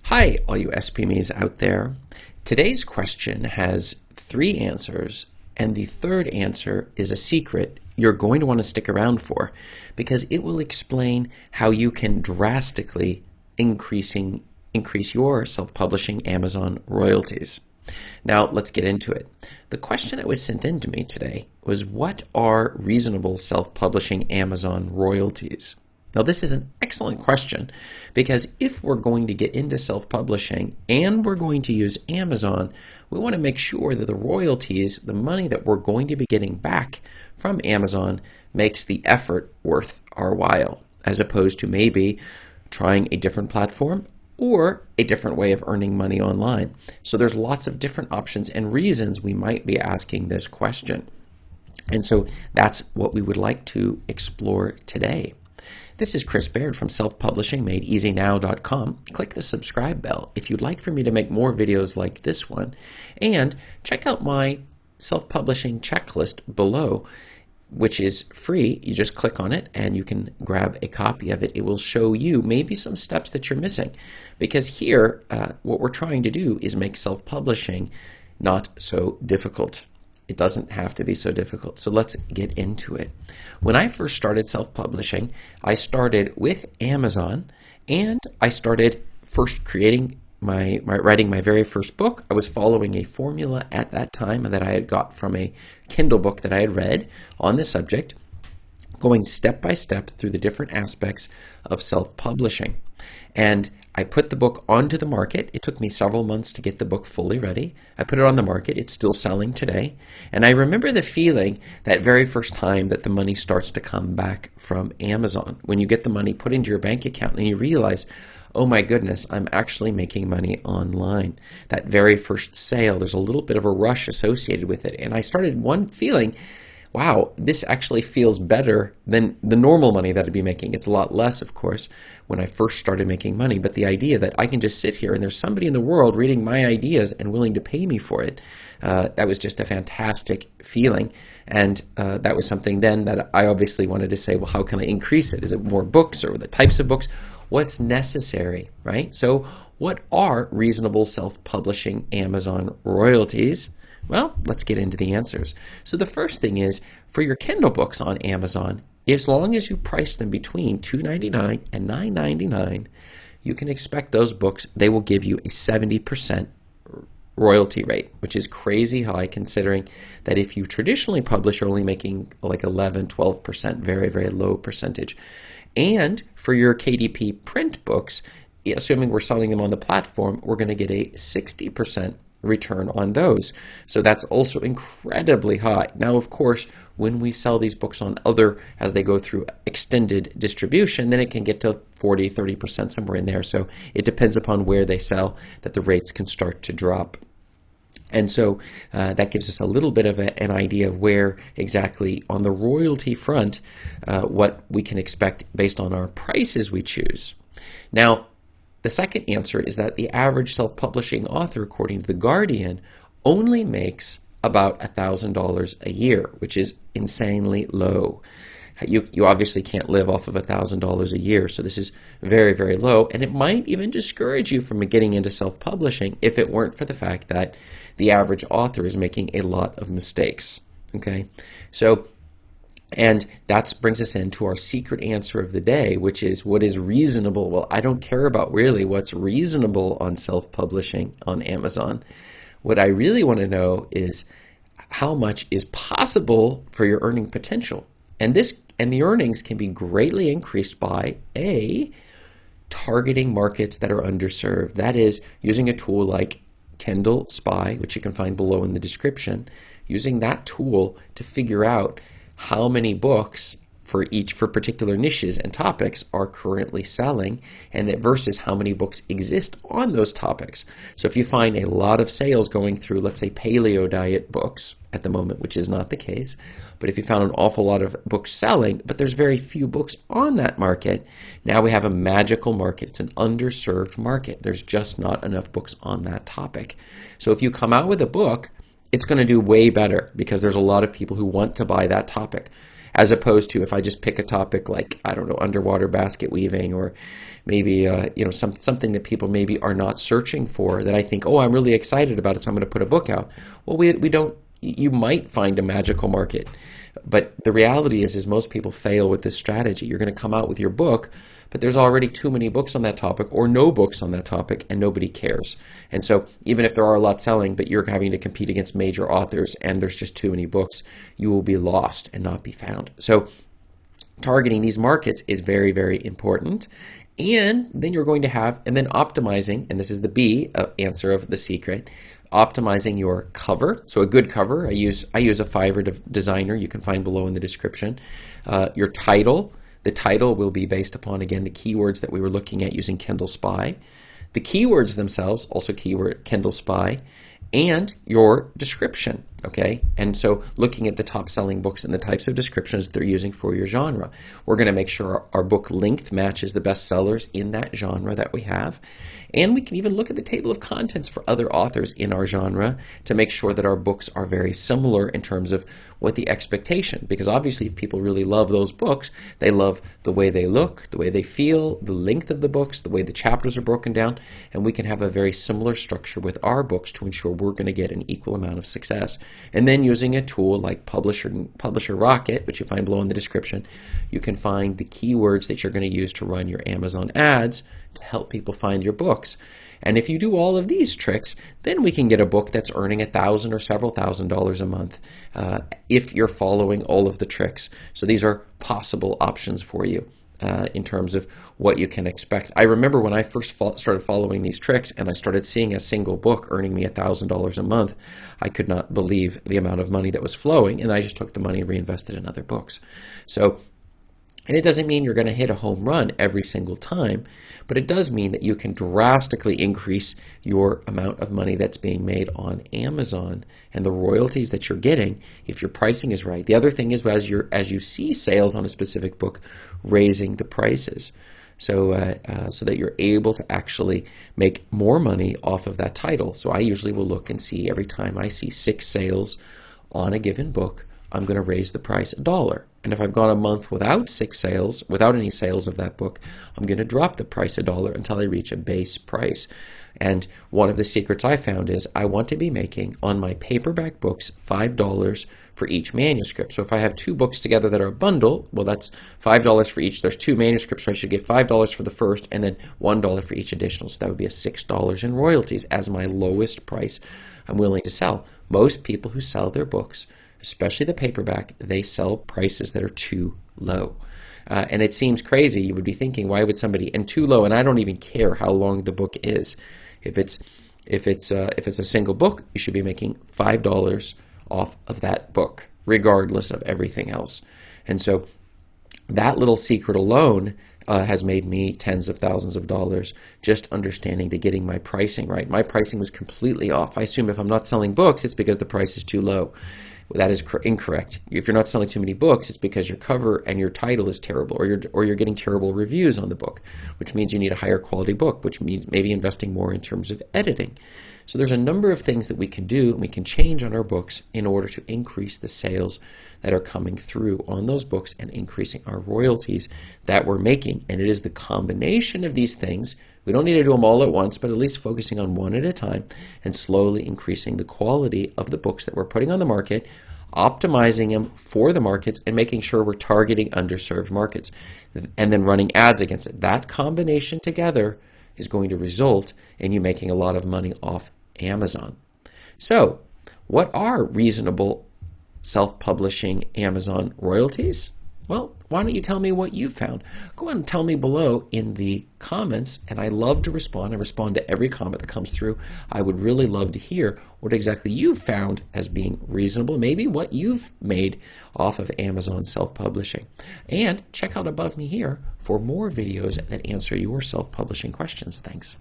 Hi, all you SPMEs out there. Today's question has 3 answers, and the third answer is a secret you're going to want to stick around for because it will explain how you can drastically increase your self-publishing Amazon royalties. Now, let's get into it. The question that was sent in to me today was, what are reasonable self-publishing Amazon royalties? Now, this is an excellent question because if we're going to get into self-publishing and we're going to use Amazon, we want to make sure that the royalties, the money that we're going to be getting back from Amazon, makes the effort worth our while, as opposed to maybe trying a different platform or a different way of earning money online. So there's lots of different options and reasons we might be asking this question. And so that's what we would like to explore today. This is Chris Baird from selfpublishingmadeeasynow.com. Click the subscribe bell if you'd like for me to make more videos like this one. And check out my self-publishing checklist below, which is free. You just click on it and you can grab a copy of it. It will show you maybe some steps that you're missing. Because here, what we're trying to do is make self-publishing not so difficult. It doesn't have to be so difficult. So let's get into it. When I first started self-publishing, I started with Amazon, and I started first creating writing my very first book. I was following a formula at that time that I had got from a Kindle book that I had read on the subject, going step by step through the different aspects of self-publishing. And I put the book onto the market. It took me several months to get the book fully ready. I put it on the market. It's still selling today. And I remember the feeling that very first time that the money starts to come back from Amazon. When you get the money put into your bank account and you realize, oh my goodness, I'm actually making money online. That very first sale, there's a little bit of a rush associated with it. And I started feeling, wow, this actually feels better than the normal money that I'd be making. It's a lot less, of course, when I first started making money, but the idea that I can just sit here and there's somebody in the world reading my ideas and willing to pay me for it, that was just a fantastic feeling. And that was something then that I obviously wanted to say, well, how can I increase it? Is it more books or the types of books? What's necessary, right? So what are reasonable self-publishing Amazon royalties? Well, let's get into the answers. So the first thing is, for your Kindle books on Amazon, as long as you price them between $2.99 and $9.99, you can expect those books, they will give you a 70% royalty rate, which is crazy high considering that if you traditionally publish, you're only making like 11, 12%, very, very low percentage. And for your KDP print books, assuming we're selling them on the platform, we're going to get a 60% return on those. So that's also incredibly high. Now, of course, when we sell these books on as they go through extended distribution, then it can get to 40, 30%, somewhere in there. So it depends upon where they sell that the rates can start to drop. And so that gives us a little bit of an idea of where exactly on the royalty front, what we can expect based on our prices we choose. Now, the second answer is that the average self-publishing author, according to The Guardian, only makes about $1,000 a year, which is insanely low. You obviously can't live off of $1,000 a year, so this is very, very low, and it might even discourage you from getting into self-publishing if it weren't for the fact that the average author is making a lot of mistakes. Okay, so and that brings us into our secret answer of the day, which is, what is reasonable? Well, I don't care about really what's reasonable on self-publishing on Amazon. What I really want to know is how much is possible for your earning potential. And the earnings can be greatly increased by targeting markets that are underserved. That is, using a tool like KDSpy, which you can find below in the description, using that tool to figure out how many books for particular niches and topics are currently selling, and that versus how many books exist on those topics. So if you find a lot of sales going through, let's say, paleo diet books at the moment, which is not the case, but if you found an awful lot of books selling, but there's very few books on that market, now we have a magical market. It's an underserved market. There's just not enough books on that topic. So if you come out with a book, it's going to do way better because there's a lot of people who want to buy that topic. as opposed to if I just pick a topic like, I don't know, underwater basket weaving, or maybe something that people maybe are not searching for, that I think, oh, I'm really excited about it, so I'm going to put a book out. Well, we don't. You might find a magical market, but the reality is most people fail with this strategy. You're going to come out with your book, but there's already too many books on that topic, or no books on that topic, and nobody cares. And so even if there are a lot selling, but you're having to compete against major authors and there's just too many books, you will be lost and not be found. So targeting these markets is very, very important. And then you're going to have, and then optimizing, and this is the B answer of the secret, optimizing your cover. So a good cover, I use a Fiverr designer you can find below in the description. Your title. The title will be based upon, again, the keywords that we were looking at using KDSpy. The keywords themselves, also KDSpy, and your description, okay? And so looking at the top selling books and the types of descriptions they're using for your genre. We're going to make sure our book length matches the best sellers in that genre that we have. And we can even look at the table of contents for other authors in our genre to make sure that our books are very similar in terms of what the expectation, because obviously if people really love those books, they love the way they look, the way they feel, the length of the books, the way the chapters are broken down, and we can have a very similar structure with our books to ensure we're going to get an equal amount of success. And then using a tool like Publisher Rocket, which you find below in the description, you can find the keywords that you're going to use to run your Amazon ads to help people find your books. And if you do all of these tricks, then we can get a book that's earning $1,000 or several $1,000s a month if you're following all of the tricks. So these are possible options for you in terms of what you can expect. I remember when I first started following these tricks and I started seeing a single book earning me $1,000 a month, I could not believe the amount of money that was flowing, and I just took the money and reinvested in other books. And it doesn't mean you're going to hit a home run every single time, but it does mean that you can drastically increase your amount of money that's being made on Amazon and the royalties that you're getting if your pricing is right. The other thing is as you see sales on a specific book, raising the prices so that you're able to actually make more money off of that title. So I usually will look and see every time I see 6 sales on a given book, I'm going to raise the price $1. And if I've gone a month without 6 sales, without any sales of that book, I'm going to drop the price $1 until I reach a base price. And one of the secrets I found is I want to be making on my paperback books $5 for each manuscript. So if I have 2 books together that are a bundle, well, that's $5 for each. There's 2 manuscripts, so I should get $5 for the first and then $1 for each additional. So that would be a $6 in royalties as my lowest price I'm willing to sell. Most people who sell their books, especially the paperback, they sell prices that are too low. And it seems crazy. You would be thinking, why would somebody, and too low, and I don't even care how long the book is. If it's a single book, you should be making $5 off of that book, regardless of everything else. And so that little secret alone has made me tens of thousands of dollars just understanding to getting my pricing right. My pricing was completely off. I assume if I'm not selling books, it's because the price is too low. That is incorrect. If you're not selling too many books, it's because your cover and your title is terrible, or you're getting terrible reviews on the book, which means you need a higher quality book, which means maybe investing more in terms of editing. So there's a number of things that we can do and we can change on our books in order to increase the sales that are coming through on those books and increasing our royalties that we're making. And it is the combination of these things. We don't need to do them all at once, but at least focusing on one at a time and slowly increasing the quality of the books that we're putting on the market, optimizing them for the markets, and making sure we're targeting underserved markets, and then running ads against it. That combination together is going to result in you making a lot of money off Amazon. So, what are reasonable self-publishing Amazon royalties? Well, why don't you tell me what you found? Go ahead and tell me below in the comments, and I love to respond. I respond to every comment that comes through. I would really love to hear what exactly you found as being reasonable, maybe what you've made off of Amazon self-publishing. And check out above me here for more videos that answer your self-publishing questions. Thanks.